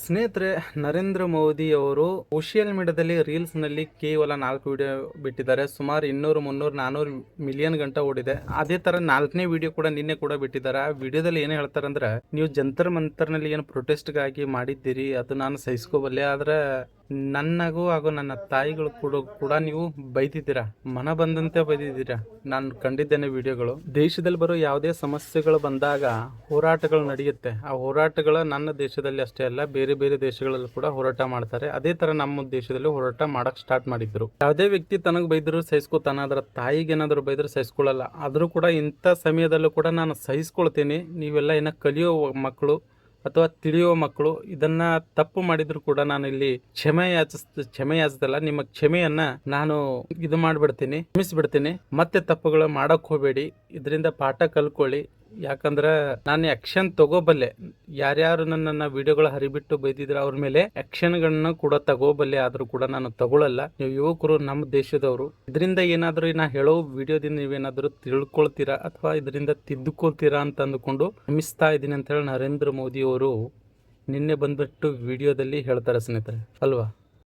ಸ್ನೇಹಿತರೆ, ನರೇಂದ್ರ ಮೋದಿ ಅವರು ಸೋಷಿಯಲ್ ಮೀಡಿಯಾದಲ್ಲಿ ರೀಲ್ಸ್ ನಲ್ಲಿ ಕೇವಲ 4 ವಿಡಿಯೋ ಬಿಟ್ಟಿದ್ದಾರೆ. ಸುಮಾರು 200, 300, 400 ಮಿಲಿಯನ್ ಗಂಟ ಓಡಿದೆ. ಅದೇ ತರ 4ನೇ ವಿಡಿಯೋ ಕೂಡ ನಿನ್ನೆ ಕೂಡ ಬಿಟ್ಟಿದ್ದಾರೆ. ಆ ವಿಡಿಯೋದಲ್ಲಿ ಏನ್ ಹೇಳ್ತಾರೆ ಅಂದ್ರೆ, ನೀವು ಜಂತರ್ ಮಂತರ್ ನಲ್ಲಿ ಏನು ಪ್ರೊಟೆಸ್ಟ್ ಗಾಗಿ ಮಾಡಿದ್ದೀರಿ ಅದು ನಾನು ಸಹಿಸ್ಕೋಬಲ್ಲೆ, ಆದ್ರೆ ನನ್ನಗೂ ಹಾಗೂ ನನ್ನ ತಾಯಿಗಳು ಕೂಡ ನೀವು ಬೈದಿದ್ದೀರಾ, ಮನ ಬಂದಂತೆ ಬೈದಿದ್ದೀರಾ. ನಾನು ಕಂಡಿದ್ದೇನೆ ವಿಡಿಯೋಗಳು. ದೇಶದಲ್ಲಿ ಬರೋ ಯಾವುದೇ ಸಮಸ್ಯೆಗಳು ಬಂದಾಗ ಹೋರಾಟಗಳು ನಡೆಯುತ್ತೆ. ಆ ಹೋರಾಟಗಳು ನನ್ನ ದೇಶದಲ್ಲಿ ಅಷ್ಟೇ ಅಲ್ಲ, ಬೇರೆ ಬೇರೆ ದೇಶಗಳಲ್ಲೂ ಕೂಡ ಹೋರಾಟ ಮಾಡ್ತಾರೆ. ಅದೇ ತರ ನಮ್ಮ ದೇಶದಲ್ಲಿ ಹೋರಾಟ ಮಾಡಕ್ ಸ್ಟಾರ್ಟ್ ಮಾಡಿದ್ರು. ಯಾವುದೇ ವ್ಯಕ್ತಿ ತನಗ್ ಬೈದ್ರು ಸಹಿಸ್ಕೋತಾನ, ಅದರ ತಾಯಿಗೆ ಏನಾದ್ರು ಬೈದ್ರು ಸಹಿಸ್ಕೊಳ್ಳಲ್ಲ. ಆದ್ರೂ ಕೂಡ ಇಂಥ ಸಮಯದಲ್ಲೂ ಕೂಡ ನಾನು ಸಹಿಸ್ಕೊಳ್ತೀನಿ. ನೀವೆಲ್ಲ ಏನ ಕಲಿಯೋ ಮಕ್ಕಳು ಅಥವಾ ತಿಳಿಯೋ ಮಕ್ಕಳು ಇದನ್ನ ತಪ್ಪು ಮಾಡಿದ್ರು ಕೂಡ ನಾನು ಇಲ್ಲಿ ಕ್ಷಮೆ ಯಾಚಿಸಲ್ಲ. ನಿಮ್ಮ ಕ್ಷಮೆಯನ್ನ ನಾನು ಇದು ಮಾಡ್ಬಿಡ್ತೀನಿ, ಕ್ಷಮಿಸ್ಬಿಡ್ತೀನಿ. ಮತ್ತೆ ತಪ್ಪುಗಳು ಮಾಡಕ್ ಹೋಗ್ಬೇಡಿ. ಇದರಿಂದ ಪಾಠ ಕಲ್ಕೊಳ್ಳಿ. ಯಾಕಂದ್ರೆ ನಾನು ಆಕ್ಷನ್ ತಗೋಬಲ್ಲೆ. ಯಾರ್ಯಾರು ನನ್ನನ್ನ ವಿಡಿಯೋಗಳು ಹರಿಬಿಟ್ಟು ಬೈದಿದ್ರೆ ಅವ್ರ ಮೇಲೆ ಆಕ್ಷನ್ಗಳನ್ನ ಕೂಡ ತಗೋಬಲ್ಲೆ. ಆದ್ರೂ ಕೂಡ ನಾನು ತಗೊಳ್ಳಲ್ಲ. ನೀವು ಯುವಕರು, ನಮ್ಮ ದೇಶದವರು, ಇದರಿಂದ ಏನಾದ್ರೂ ನಾ ಹೇಳೋ ವಿಡಿಯೋದಿಂದ ನೀವೇನಾದ್ರೂ ತಿಳ್ಕೊಳ್ತೀರಾ ಅಥವಾ ಇದರಿಂದ ತಿದ್ದುಕೊಳ್ತೀರಾ ಅಂತ ಅಂದ್ಕೊಂಡು ಕ್ಷಮಿಸ್ತಾ ಇದ್ದೀನಿ ಅಂತ ಹೇಳಿ ನರೇಂದ್ರ ಮೋದಿ ಅವರು ನಿನ್ನೆ ಬಂದ್ಬಿಟ್ಟು ವಿಡಿಯೋದಲ್ಲಿ ಹೇಳ್ತಾರೆ ಸ್ನೇಹಿತರೆ, ಅಲ್ವಾ?